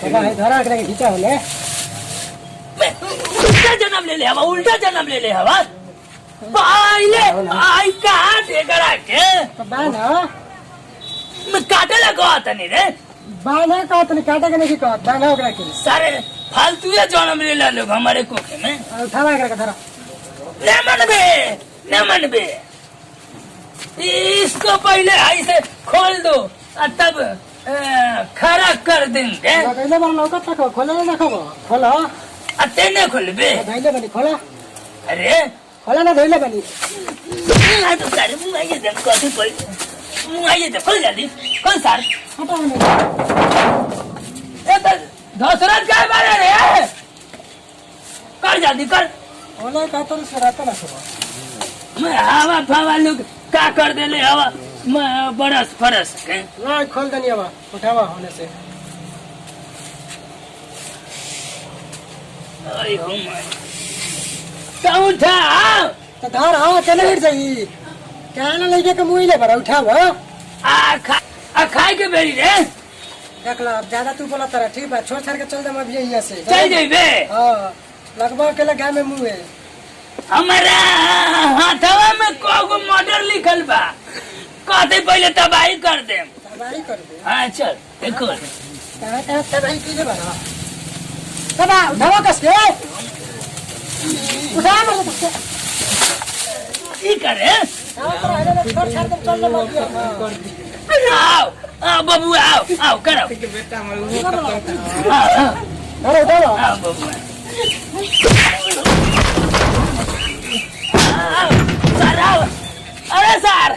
भाई धरा के खींचा होले उल्टा जन्म ले हवा उल्टा जन्म ले हवा पहले आई काट करा के तो बाना मैं काटे लगा नहीं रे बाना का तो काटे के नहीं का बाना ओकरा के सारे फालतू जन्म ले लोग हमारे कोखे में धरा के धरा न मन बे इसको पहले ऐसे खोल दो और तब खड़ा कर देंगे पहले बार लौका तक खोला ना खबो खोला अते न खोल बे धैले बनी खोला अरे खोला ना धैले बनी आ तो सारे मुंह आइए जब कॉफी कोई मुंह आइए जब खोल जल्दी कौन सार हटा नहीं ए तो दशरथ क्या मारे रे कर जल्दी कर ओले का तो सराता ना खबो मैं हवा फवा लोग का कर देले हवा मैं बरस फरस के ना खोल दनी अब उठावा होने से आई हो मैं तो उठा तो धार हां चले हिट जाई क्या ना लेके के मुई ले बरा उठावा आ खाए के बेरी रे देख ला अब ज्यादा तू बोला तारा ठीक बा छोड़ छाड़ के चल दे मैं भी यहां से चल जाइबे हां लगभग के लगा में मुंह है हमारा हाथवा में कोगो मॉडल लिखल बा कहते पहले तबाही कर दे तबाही कर दे हाँ चल देखो कहां तबाही कीले बरा तबा उठावा कस के उठा मत कस की करे छोड़ छाड़ के चल दे मैं आओ आओ बाबू आओ आओ करो बेटा आओ अरे उठावा आओ बाबू आओ सर आओ अरे सर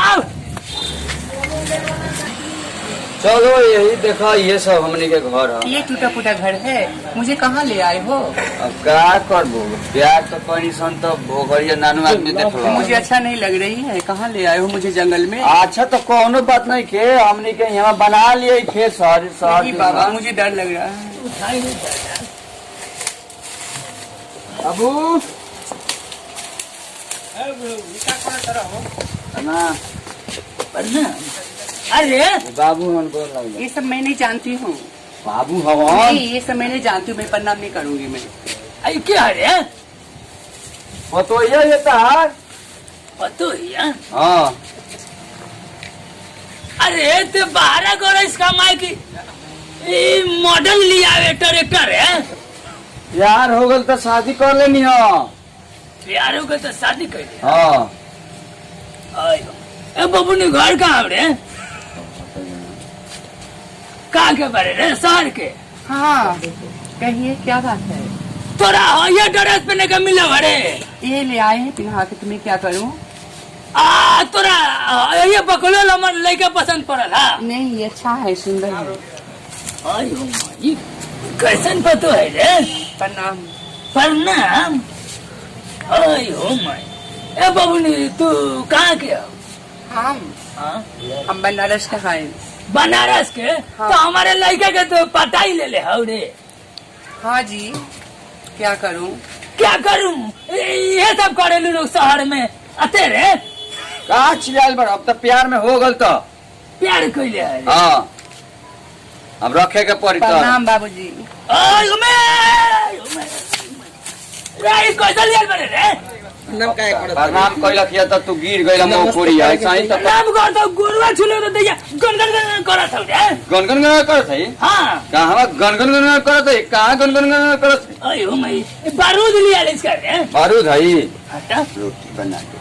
आओ चलो यही देखो ये सब हमने के घर है। ये टूटा फूटा घर है, मुझे कहाँ ले आए हो? अब क्या करबो ब्याह तो कहीं सन तो भोगरिया नानू आदमी देखलो मुझे अच्छा नहीं लग रही है। कहाँ ले आए हो मुझे जंगल में? अच्छा तो कोनो बात नहीं के हमने के यहाँ बना लिए खेत शहर नहीं बाबा मुझे डर लग रहा है। अबू ना अरे बाबू मन को लग ये सब मैं नहीं जानती हूँ। बाबू हवन नहीं ये सब मैं नहीं जानती हूँ, मैं प्रणाम नहीं करूँगी मैं। आई क्या रे तो ये तार पतो हिया हाँ अरे ते 12 गरज कमाए की मॉडल लिया ट्रैक्टर है यार हो गल तो शादी कर लेनी हो। प्यार हो गए तो शादी कर लिया हाँ ए बाबू ने घर कहाँ रे कहाँ के बारे रे शहर के हाँ कहिए क्या बात है? तोरा ये ड्रेस पहने का मिला बड़े ये ले आए हैं पिन्हा के, तुम्हें क्या करूँ? तोरा ये बकलो हमर लड़का पसंद पड़ल हा नहीं ये अच्छा है, सुंदर है। आई हो माई कैसन पतो है रे प्रणाम। प्रणाम आई हो माई ए बाबू ने तू कहाँ के हो हम बनारस का खाए। बनारस के हाँ। तो हमारे लड़के के तो पता ही ले हाउ रे हाँ जी क्या करूँ? क्या करूं ये सब करेलू लोग शहर में अते रे कहा चिल्लाल बड़ अब तो प्यार में हो गल तो प्यार कैले है रे। हाँ अब रखे के पड़ी तो प्रणाम बाबूजी। ओए उमे रे कैसे लियल बड़े रे प्रणाम कैलक या तो तू गिर गइल मोकोरी ऐसा ही तो नाम कर तो गुरुआ छुले तो दैया गनगन करत हो रे गनगन करत है। हां कहाँ गनगन करत है? कहाँ गनगन करत है? ओए उमे बारूद लिया ले इसका रे बारूद है हटा रोटी बना के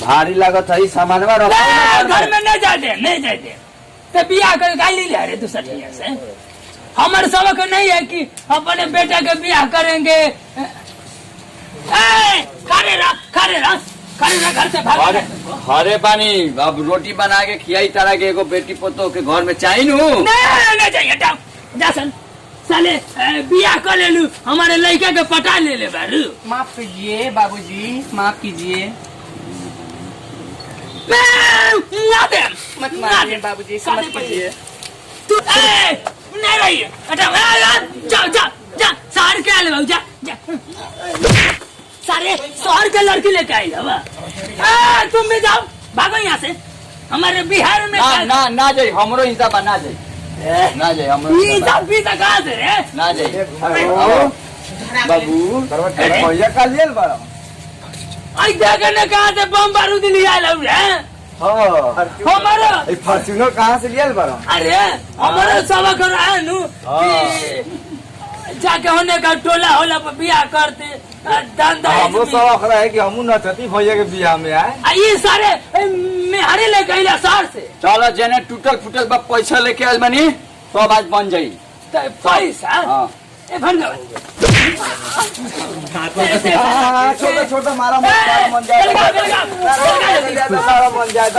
भारी लागत है सामानवा रख घर में नहीं जाते तो बियाह कर गाली ले रे दूसरा भैया से हमारे सबक नहीं है कि अपने बेटा के बियाह करेंगे घर से भाग हरे पानी अब रोटी बना के खियाई तारा के एगो बेटी पोतो के घर में चाहिए नू नहीं चाहिए जा साले बियाह कर ले लू हमारे लड़का के पटा ले बारू माफ कीजिए बाबूजी, माफ कीजिए। मत मारिए बाबूजी, समझ कीजिए। तू नहीं रही जा शहर के आले जा सारे शहर के लड़की लेके आई हवा तुम भी जाओ भागो यहाँ से हमारे बिहार में ना जाई हमरो हिसाब ना जाई ना जाए हम ये सब भी तो कहाँ से रे ना जाए बाबू भैया का लिए बड़ा आई देखे ने कहाँ से बम बारूद लिया लो रे हाँ हमारा फॉर्च्यूनर कहाँ से लिए बड़ा अरे हमारा सबक रहा है नु कि जाके होने का टोला होला पर बियाह करते धंधा हमको शौक रहा है कि हम नचती भैया के बियाह में आए ये सारे मेहरे ले गई शहर से चलो जेने टूटल फूटल बा पैसा लेके आयल बनी सब आज बन जाई तो पैसा हाँ ए भन छोटा छोटा मारा मन जाए मन जाए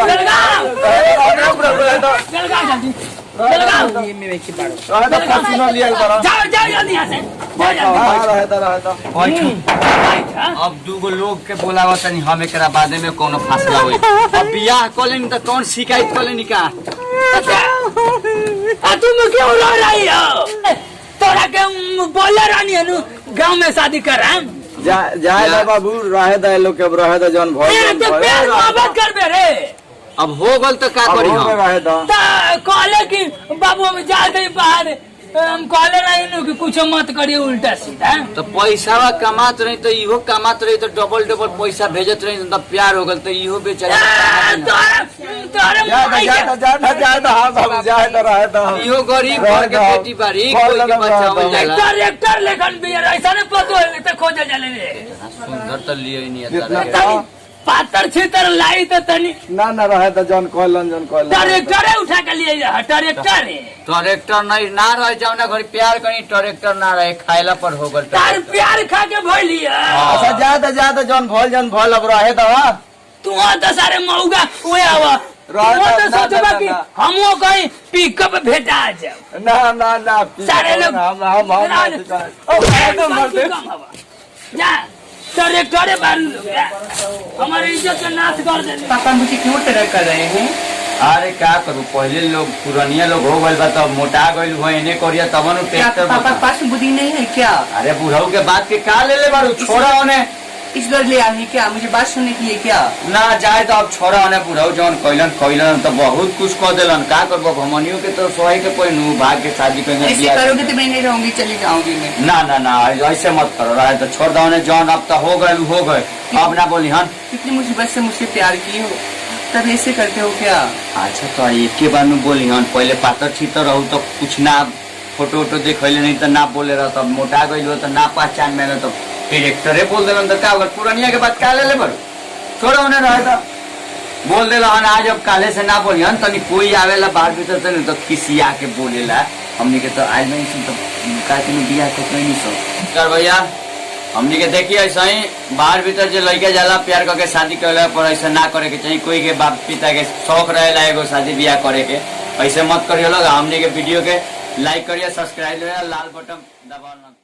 फॉर्च्यूनर लिए बड़ा अब दूगो लोग के बोलावा तनी हम एकरा बादे में कोनो फासला होई अब बियाह कलेनी त कौन शिकायत कलेनी का तुम क्यों रो रही हो तोरा के बोले रानी है गाँव में शादी कर जाए बाबू रहे दे लोग के रहे दे जौन प्यार मोहब्बत कर रे अब हो गल तो का करी हम रहे दो कहले कि बाबू हम जा गए बाहर हम कहले नहीं कि कुछ मत करिए उल्टा सीधा तो पैसा कमात रही तो इहो कमात रही तो डबल डबल पैसा भेजत रही तो प्यार हो गल तो इहो बेचारा इहो गरीब घर के बेटी बारी कोई के बचावल जाला ट्रैक्टर लेखन भी ऐसा नहीं पतो है तो खोजे जाले रे सुंदर तो लिए नहीं पातर छितर लाई तो तनी ना रहे तो जौन कहलन ट्रैक्टर उठा के लिए ट्रैक्टर ट्रैक्टर नहीं ना रहे जाओ ना घर प्यार करी ट्रैक्टर ना रहे खाइला पर हो गल तार प्यार खा के भइलिया अच्छा जा जौन भल अब रहे दो तू तो सारे मऊगा ओए आवा तो सोचबा कि हमो कहीं पिकअप भेटा जाओ ना सारे लोग जा ट्रैक्टर हमारे इज्जत का नाश कर दे पापा मुझे क्यों तरह कर रहे हैं अरे क्या करूँ पहले लोग पुरानिया लोग हो गए तब मोटा गए हो इन्हें करिया तब क्या पापा पास बुद्धि नहीं है क्या अरे बुढ़ऊ के बात के का ले बारू छोड़ा उन्हें इस घर ले आए क्या मुझे बात सुनने की है क्या ना जाए तो अब छोड़ा उन्हें बुढ़ऊ जौन कैलन तो बहुत कुछ कह दिलन का करबो घमनियों के तो सोहे के कोई नू भाग के शादी ऐसे करोगे तो मैं नहीं रहूंगी चली जाऊंगी मैं ना ऐसे मत करो रहे तो छोड़ दो उन्हें जौन अब तो हो गए अब ना बोली हन कितनी मुसीबत से मुझसे प्यार की हो तब ऐसे करते हो क्या अच्छा तो एक के बार में बोली हन पहले पातर छीतर रहू तो कुछ ना फोटो वोटो देखले नहीं तो ना बोले रहा तब मोटा गई हो तो ना पहचान में तो डायरेक्टरे बोल दिलन तो का पुरानिया के बात का ले बड़ू छोड़ो उन्हें रहे तो बोल दिल आज अब काले से ना बोली हन तनी कोई आवेला बाहर भीतर से नहीं तो खिसिया के बोलेला हमने के तो आज नहीं सुन तो का बिया के कोई नहीं सो कर भैया हमने के देखिए ऐसा ही बाहर भीतर जो लड़के जाला प्यार करके शादी करे पर ऐसा ना करे के चाहिए कोई के बाप पिता के शौक रहे एगो शादी ब्याह करे के ऐसे मत करिए लोग हमने के वीडियो के लाइक करिए सब्सक्राइब लाल बटन दबाना।